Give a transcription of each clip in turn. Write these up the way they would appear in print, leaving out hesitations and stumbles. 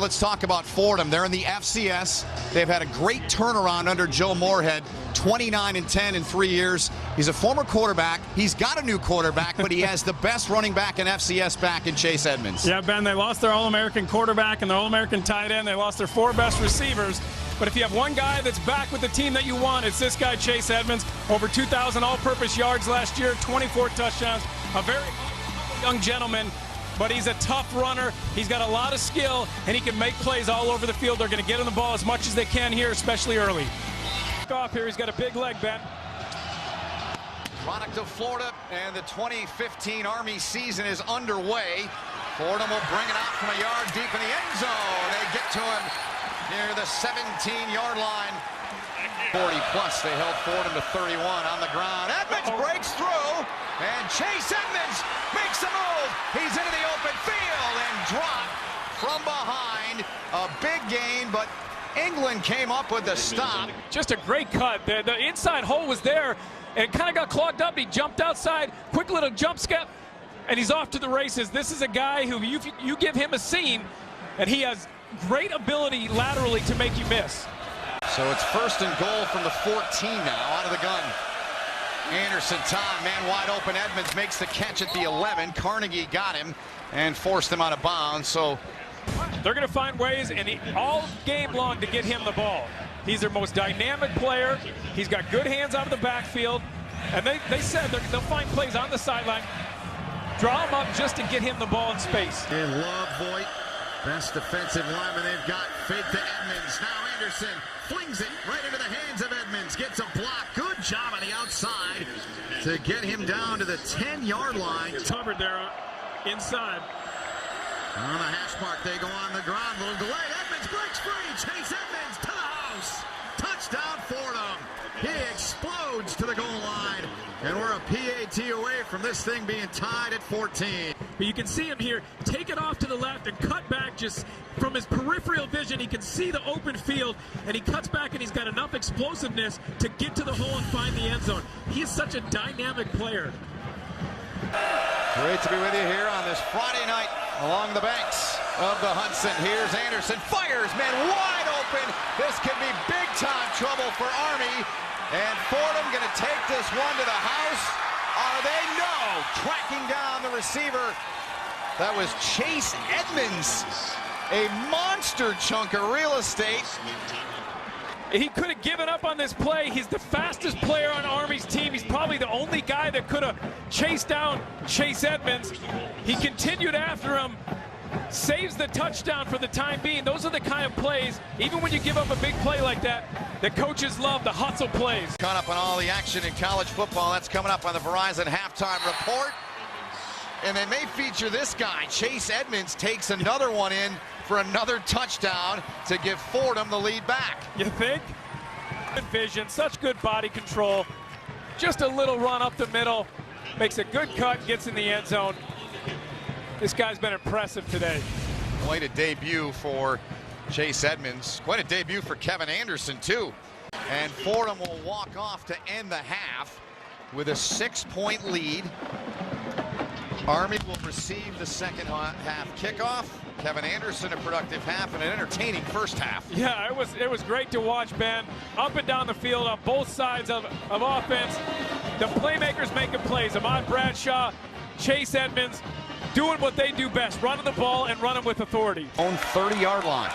Let's talk about Fordham. They're in the FCS. They've had a great turnaround under Joe Moorhead, 29-10 in 3 years. He's a former quarterback. He's got a new quarterback, but he has the best running back in FCS back in Chase Edmonds. Yeah, Ben, they lost their All-American quarterback and their All-American tight end. They lost their 4 best receivers. But if you have one guy that's back with the team that you want, it's this guy, Chase Edmonds. Over 2,000 all-purpose yards last year, 24 touchdowns. A very young gentleman. But he's a tough runner. He's got a lot of skill, and he can make plays all over the field. They're going to get him the ball as much as they can here, especially early. Off here, he's got a big leg, Ben. Product of Florida, and the 2015 Army season is underway. Fordham will bring it out from a yard deep in the end zone. They get to him near the 17-yard line. 40-plus, they held Fordham to 31 on the ground. Edmonds breaks through, and Chase Edmonds makes a move. He's into the open field and dropped from behind. A big gain, but England came up with the stop. Just a great cut. The inside hole was there, and it kind of got clogged up. He jumped outside, quick little jump step, and he's off to the races. This is a guy who you give him a seam, and he has great ability laterally to make you miss. So it's 1st and goal from the 14 now, out of the gun. Anderson, Tom, man wide open. Edmonds makes the catch at the 11. Carnegie got him and forced him out of bounds. So they're going to find ways all game long to get him the ball. He's their most dynamic player. He's got good hands out of the backfield. And they said they'll find plays on the sideline, draw him up just to get him the ball in space. And love Voigt, best defensive lineman they've got. Fake to Edmonds. Now Anderson flings it right into the hands of Edmonds. Gets a block. Good job on the outside to get him down to the 10-yard line. Covered there inside. On the hash mark, they go on the ground. Little delay. Edmonds breaks free. Chase Edmonds to the house. Touchdown Fordham. He explodes to the goal line. And we're a PAT away from this thing being tied at 14. But you can see him here take it off to the left and cut back just from his peripheral vision. He can see the open field, and he cuts back, and he's got enough explosiveness to get to the hole and find the end zone. He is such a dynamic player. Great to be with you here on this Friday night along the banks of the Hudson. Here's Anderson, fires, man wide open. This could be big-time trouble for Army. And Fordham going to take this one to the house. Are they? No. Tracking down the receiver. That was Chase Edmonds. A monster chunk of real estate. He could have given up on this play. He's the fastest player on Army's team. He's probably the only guy that could have chased down Chase Edmonds. He continued after him. Saves the touchdown for the time being. Those are the kind of plays, even when you give up a big play like that, the coaches love the hustle plays. Caught up on all the action in college football. That's coming up on the Verizon Halftime Report. And they may feature this guy. Chase Edmonds takes another one in for another touchdown to give Fordham the lead back. You think? Good vision, such good body control. Just a little run up the middle. Makes a good cut, gets in the end zone. This guy's been impressive today. Quite a debut for Chase Edmonds. Quite a debut for Kevin Anderson, too. And Fordham will walk off to end the half with a 6-point lead. Army will receive the second half kickoff. Kevin Anderson, a productive half and an entertaining first half. Yeah, it was great to watch, Ben. Up and down the field on both sides of offense. The playmakers making plays. Ahmad Bradshaw, Chase Edmonds, doing what they do best, running the ball and running with authority. Own 30-yard line.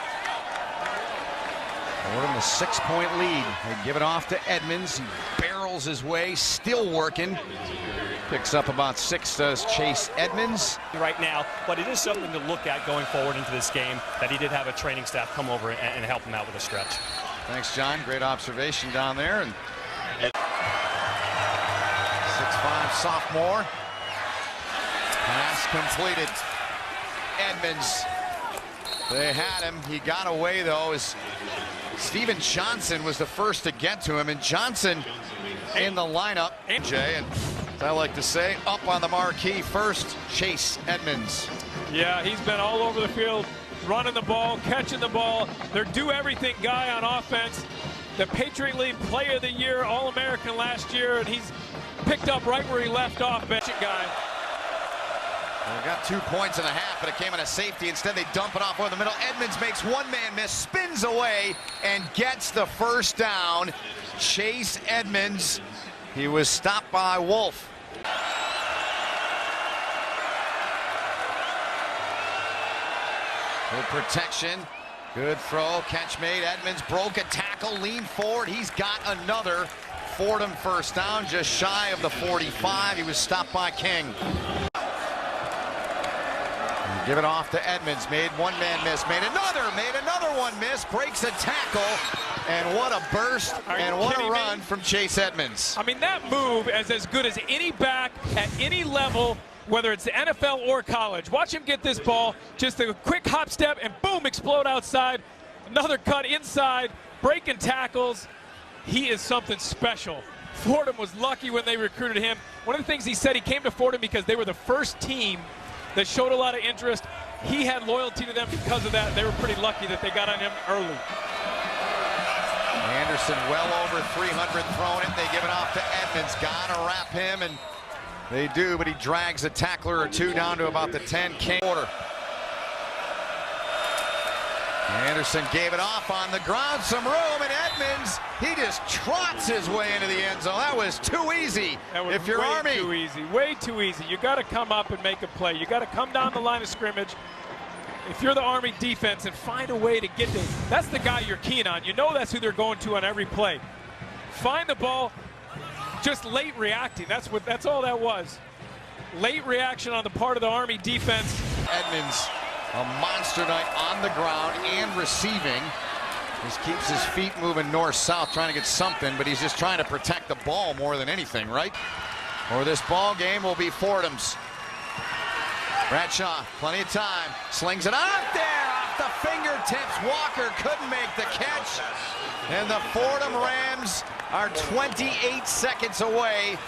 Fordham a 6-point lead. They give it off to Edmonds. He barrels his way, still working. Picks up about 6, does Chase Edmonds. Right now, but it is something to look at going forward into this game, that he did have a training staff come over and help him out with a stretch. Thanks, John. Great observation down there. And 6'5" sophomore. Pass completed. Edmonds. They had him. He got away, though, as Steven Johnson was the first to get to him. And Johnson in the lineup. Jay, and as I like to say, up on the marquee first, Chase Edmonds. Yeah, he's been all over the field, running the ball, catching the ball. They're do-everything guy on offense. The Patriot League Player of the Year, All-American last year, and he's picked up right where he left off. Bench guy. They got 2 points and a half, but it came in a safety. Instead, they dump it off over the middle. Edmonds makes one-man miss, spins away, and gets the first down. Chase Edmonds. He was stopped by Wolf. Good protection. Good throw. Catch made. Edmonds broke a tackle, leaned forward. He's got another Fordham first down, just shy of the 45. He was stopped by King. Give it off to Edmonds. Made one man miss. Made another one miss. Breaks a tackle. And what a burst and what a run from Chase Edmonds. I mean, that move is as good as any back at any level, whether it's the NFL or college. Watch him get this ball. Just a quick hop step and boom, explode outside. Another cut inside. Breaking tackles. He is something special. Fordham was lucky when they recruited him. One of the things he said, he came to Fordham because they were the first team that showed a lot of interest. He had loyalty to them because of that. They were pretty lucky that they got on him early. Anderson well over 300 thrown it. They give it off to Edmonds. Gotta wrap him, and they do, but he drags a tackler or two down to about the 10 quarter. Anderson gave it off on the ground, some room, and Edmonds, he just trots his way into the end zone. That was too easy. That was if you're way Army. Too easy, way too easy. You got to come up and make a play. You got to come down the line of scrimmage. If you're the Army defense, and find a way to get there. That's the guy you're keen on. You know that's who they're going to on every play. Find the ball, just late reacting. That's all that was. Late reaction on the part of the Army defense. Edmonds, a monster night on the ground and receiving. Just keeps his feet moving north-south, trying to get something, but he's just trying to protect the ball more than anything, right? Or this ball game will be Fordham's. Bradshaw, plenty of time, slings it out there off the fingertips. Walker couldn't make the catch, and the Fordham Rams are 28 seconds away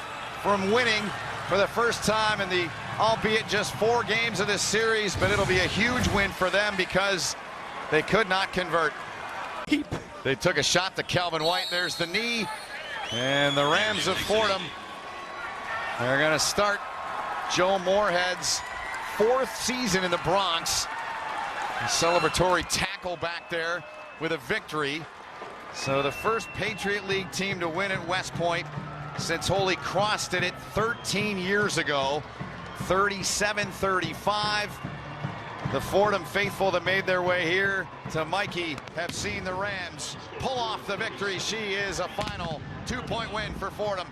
from winning for the first time in the, albeit just 4 games of this series, but it'll be a huge win for them because they could not convert. They took a shot to Calvin White. There's the knee, and the Rams of Fordham are going to start Joe Moorhead's 4th season in the Bronx. A celebratory tackle back there with a victory. So the first Patriot League team to win at West Point since Holy Cross did it 13 years ago. 37-35. The Fordham faithful that made their way here to Mikey have seen the Rams pull off the victory. She is a final 2-point win for Fordham.